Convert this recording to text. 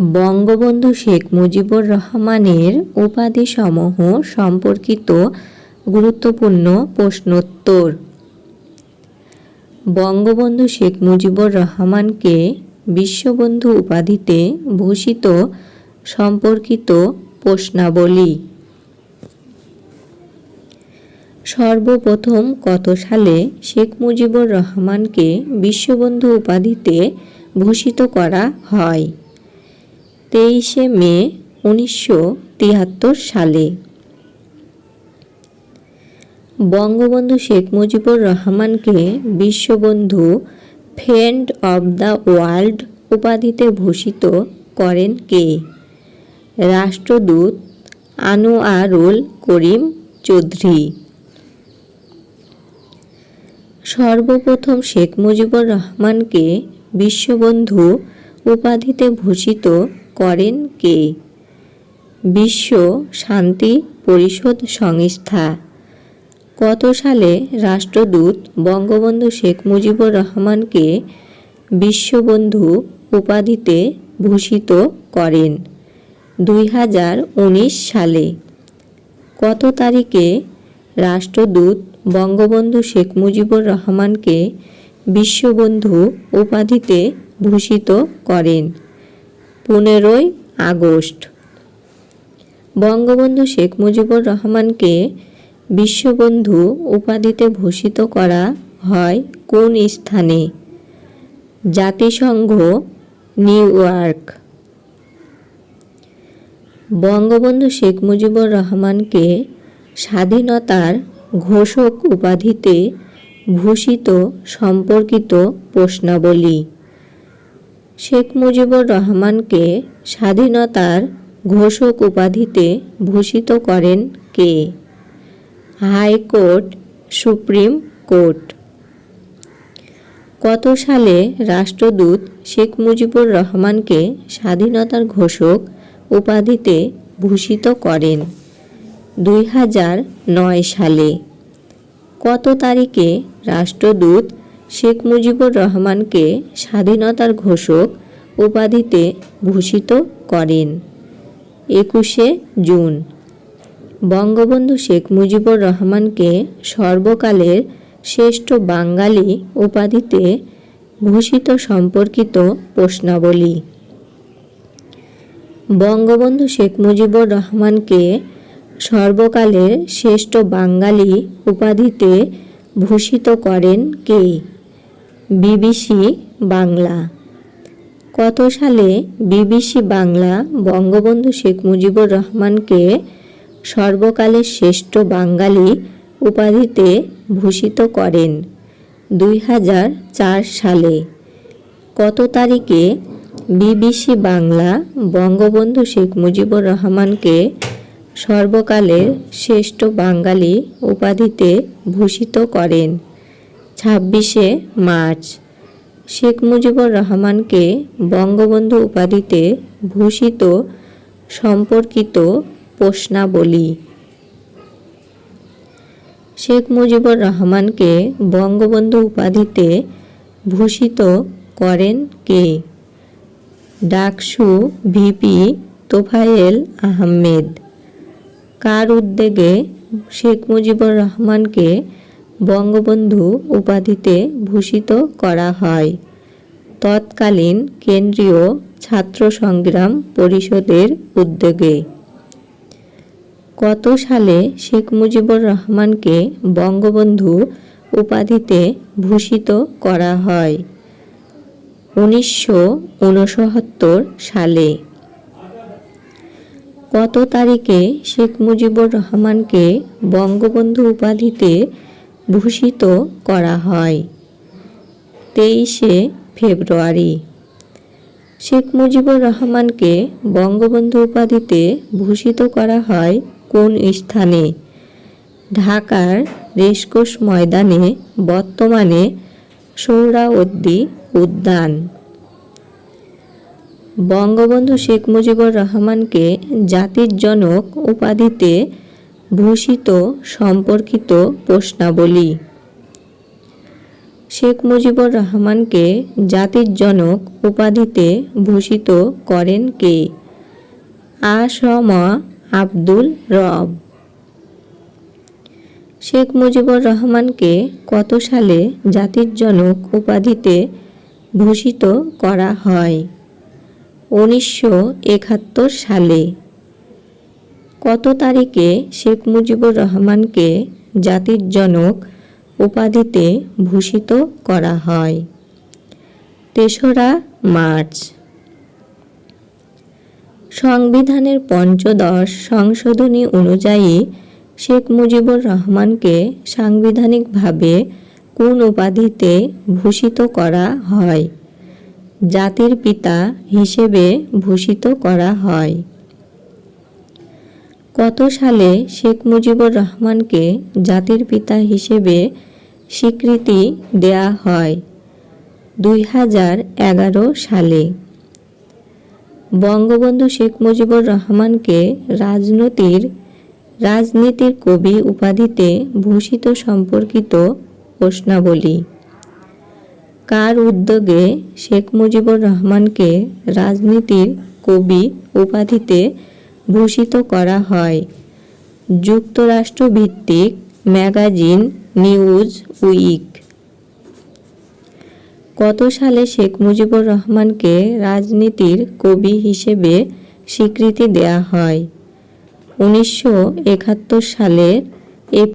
বঙ্গবন্ধু শেখ মুজিবুর রহমানের উপাধিসমূহ সম্পর্কিত গুরুত্বপূর্ণ প্রশ্নোত্তর। বঙ্গবন্ধু শেখ মুজিবুর রহমানকে বিশ্ববন্ধু উপাধিতে ভূষিত সম্পর্কিত প্রশ্নাবলী। সর্বপ্রথম কত সালে শেখ মুজিবুর রহমানকে বিশ্ববন্ধু উপাধিতে ভূষিত করা হয়? 23শে মে 1973 সালে। বঙ্গবন্ধু শেখ মুজিবুর রহমানকে বিশ্ববন্ধু ফ্রেন্ড অব দ্য ওয়ার্ল্ড উপাধিতে ভূষিত করেন কে? রাষ্ট্রদূত আনোয়ারুল করিম চৌধুরী। সর্বপ্রথম শেখ মুজিবুর রহমানকে বিশ্ববন্ধু উপাধিতে ভূষিত করেন কে? বিশ্ব শান্তি পরিষদ সংস্থা। কত সালে রাষ্ট্রদূত বঙ্গবন্ধু শেখ মুজিবুর রহমানকে বিশ্ববন্ধু উপাধিতে ভূষিত করেন? 2019 সালে। কত তারিখে রাষ্ট্রদূত বঙ্গবন্ধু শেখ মুজিবুর রহমানকে বিশ্ববন্ধু উপাধিতে ভূষিত করেন? 15ই আগস্ট। বঙ্গবন্ধু শেখ মুজিবুর রহমানকে বিশ্ববন্ধু উপাধিতে ভূষিত করা হয় কোন স্থানে? জাতিসংঘ, নিউ ইয়র্ক। বঙ্গবন্ধু শেখ মুজিবুর রহমানকে স্বাধীনতার ঘোষক উপাধিতে ভূষিত সম্পর্কিত প্রশ্নাবলী। শেখ মুজিবুর রহমানকে স্বাধীনতার ঘোষক উপাধিতে ভূষিত করেন কে? High court, supreme court. কত সালে রাষ্ট্রদূত শেখ মুজিবুর রহমানকে স্বাধীনতার ঘোষক উপাধিতে ভূষিত করেন? 2009 সালে। কত তারিখে রাষ্ট্রদূত শেখ মুজিবুর রহমানকে স্বাধীনতার ঘোষক উপাধিতে ভূষিত করেন? 21শে জুন। বঙ্গবন্ধু শেখ মুজিবুর রহমানকে সর্বকালের শ্রেষ্ঠ বাঙালি উপাধিতে ভূষিত সম্পর্কিত প্রশ্নাবলী। বঙ্গবন্ধু শেখ মুজিবুর রহমানকে সর্বকালের শ্রেষ্ঠ বাঙালি উপাধিতে ভূষিত করেন কে? বিবিসি বাংলা। কত সালে বিবিসি বাংলা বঙ্গবন্ধু শেখ মুজিবুর রহমানকে সর্বকালের শ্রেষ্ঠ বাঙালি উপাধিতে ভূষিত করেন? 2004 সালে। কত তারিখে বিবিসি বাংলা বঙ্গবন্ধু শেখ মুজিবুর রহমানকে সর্বকালের শ্রেষ্ঠ বাঙালি উপাধিতে ভূষিত করেন? 26শে মার্চ। শেখ মুজিবুর রহমানকে বঙ্গবন্ধু উপাধিতে ভূষিত সম্পর্কিত প্রশ্নাবলী। শেখ মুজিবুর রহমানকে বঙ্গবন্ধু উপাধিতে ভূষিত করেন কে? ডাকসু ভিপি তোফায়েল আহমেদ। কার উদ্যোগে শেখ মুজিবুর রহমানকে বঙ্গবন্ধু উপাধিতে ভূষিত করা হয়? তৎকালীন কেন্দ্রীয় ছাত্র সংগ্রাম পরিষদের উদ্যোগে। কত সালে শেখ মুজিবুর রহমানকে বঙ্গবন্ধু উপাধিতে ভূষিত করা হয়? 1969 সালে। কত তারিখে শেখ মুজিবুর রহমানকে বঙ্গবন্ধু উপাধিতে ভূষিত করা হয়? 23শে ফেব্রুয়ারি। শেখ মুজিবুর রহমানকে বঙ্গবন্ধু উপাধিতে ভূষিত করা হয় কোন স্থানে? ঢাকার রেসকোর্স ময়দানে, বর্তমানে সোহরাওয়ার্দী উদ্যান। বঙ্গবন্ধু শেখ মুজিবুর রহমানকে জাতির জনক উপাধিতে ভূষিত সম্পর্কিত প্রশ্নাবলী। শেখ মুজিবুর রহমানকে জাতির জনক উপাধিতে ভূষিত করেন কে? আ.স.ম আব্দুল রব। শেখ মুজিবুর রহমানকে কত সালে জাতির জনক উপাধিতে ভূষিত করা হয়? 1971 সালে। কত তারিখে শেখ মুজিবুর রহমানকে জাতির জনক উপাধিতে ভূষিত করা হয়? 3রা মার্চ। সংবিধানের পঞ্চদশ সংশোধনী অনুযায়ী শেখ মুজিবুর রহমানকে সাংবিধানিকভাবে কোন উপাধিতে ভূষিত করা হয়? জাতির পিতা হিসেবে ভূষিত করা হয়। কত সালে শেখ মুজিবুর রহমানকে জাতির পিতা হিসেবে স্বীকৃতি দেয়া হয়? 2011 সালে। বঙ্গবন্ধু শেখ মুজিবুর রহমানকে রাজনীতির কবি উপাধিতে ভূষিত সম্পর্কিত প্রশ্নাবলী। কার উদ্যোগে শেখ মুজিবুর রহমানকে রাজনীতির কবি উপাধিতে ভূষিত করা হয়? যুক্তরাষ্ট্র ভিত্তিক ম্যাগাজিন নিউজ উইক। কত সালে শেখ মুজিবুর রহমানকে রাজনীতির কবি হিসেবে স্বীকৃতি দেয়া হয়? 1971 সালের